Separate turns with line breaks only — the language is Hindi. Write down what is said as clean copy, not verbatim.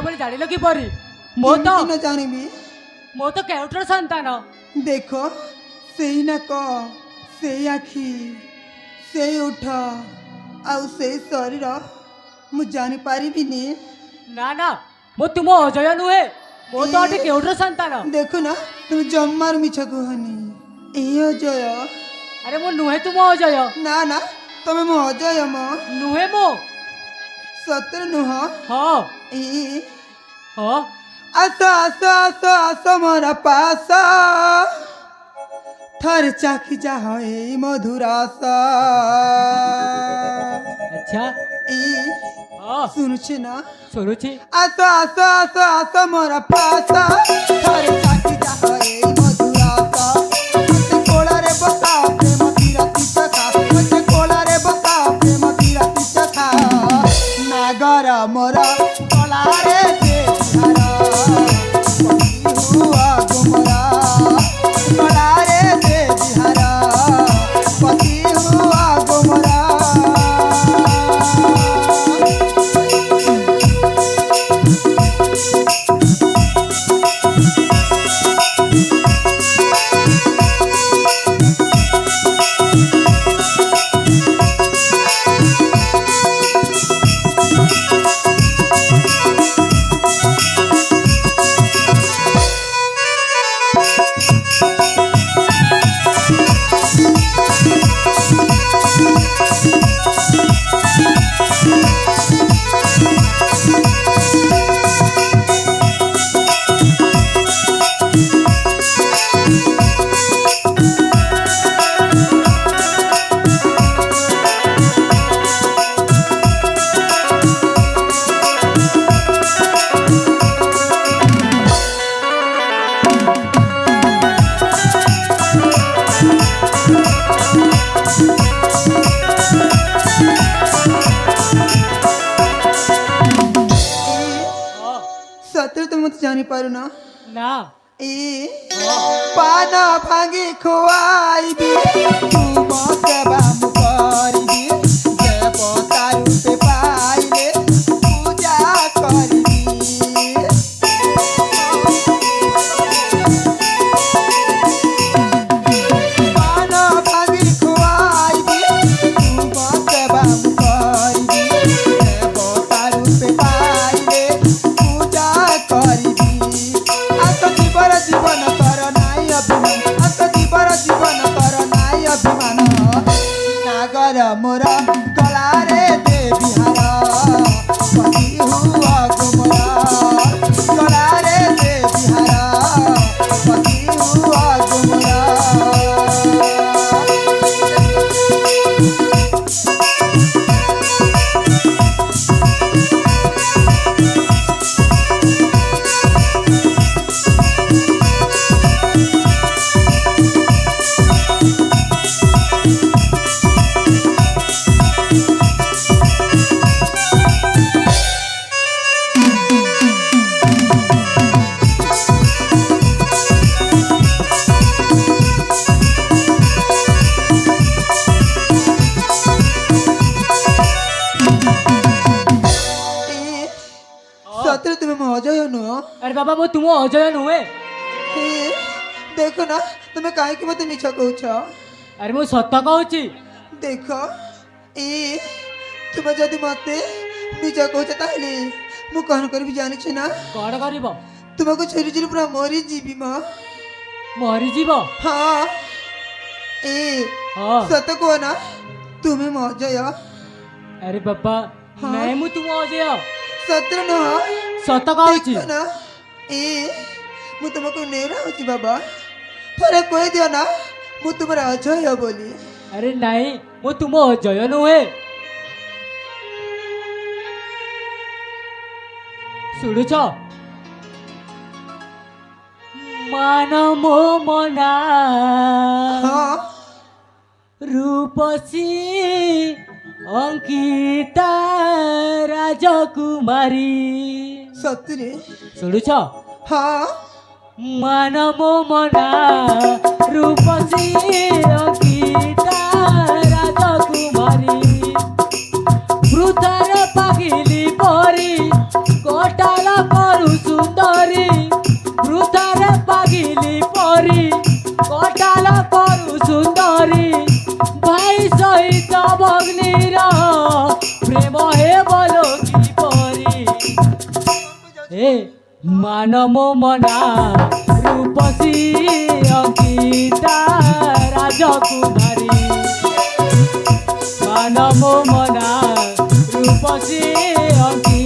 बोली जानिल कि परी मो तो
न जानिबी
मो तो केउटर संतान
देखो सेई नाक सेई आखि सेई उठ आउ सेई शरीर मु जानी पारिबिनी।
ना ना मो तुम अजय नुहे मो तो अटे केउटर संतान।
देखो ना तुम जम्मार मिछ कुहनी ए अजय
अरे मो नुहे तुम अजय
ना ना तमे मो अजय म
नुहे मो
सतर नुह
हाँ
ए
हाँ
आसो आसो आसो आसो मोर पास थर चाखी जा ए मधुरास
अच्छा
ए
हाँ
सुनुछे ना
सुनुची
आसो आसो आसो आसो मोर पास थर चाखी जा ए मधुरास मते कोला रे बता प्रेम तीरती चखा मते कोला रे बता प्रेम तीरती चखा नागर मोर कोला रे देहारा पति हुआ गुमरा कोला रे देहारा पति हुआ गुमरा। सत्र तुम मत जानी पारो ना
ना
ए पान भांगी खुआईबी तुम सेवा मु करिबी जे पतारु पे पाइले पूजा करिबी पान भांगी खुआईबी तुम सेवा मु करिबी जे पतारु पे पाइले पूजा करिबी। आतो जीवर जीवन कर नाई अभिमान आतो जीवर जीवन कर नाई अभिमान नागर मोर गला रे दे बिहार पति हुआ गुमरा गला रे दे बिहार पति हुआ गुमरा। सत्र तुम्हें मौजय नुह
अरे बाबा मो तुम अजय नुहे
देखो ना तुम्हें काहे कि मत मिछ कहूछ
अरे मो सत कहूची
देख ए तुम जदि मते मिछ कहूछ ताहले मु कौन करबी जानि छी ना
कौन करिब
तुमको छोरी छोरी पूरा मरी जीवी म
मरी जीव
हाँ ए
हाँ
सत को ना तुम्हें मौजय
अरे बाबा
हाँ?
नहीं मु तुम अजय
सत्र नुह
सत कहूची
देखो ना ए मु तुमको नेरा होची बाबा थोड़े कह दियो ना मु तुम्हारा अजय बोली
अरे नहीं मो तुम अजय नुहे शुणुच मान मो मना
हाँ
रूपसी अंकिता राजकुमारी
सत्य
शुणुच
हाँ
मान मो मना रूपसी अंकिता राजकुमारी वृद्धार पागिली परी कटाला করু সুন্দরী বৃথারে পাগিলি পরি কটাল করু সুন্দরী ভাই সহিত ভগ্নীর প্রেম হে বলো কি পরি এ মানব মনা রূপসী অঙ্কিতা রাজকুমারী মানব মনা রূপসী অঙ্কিতা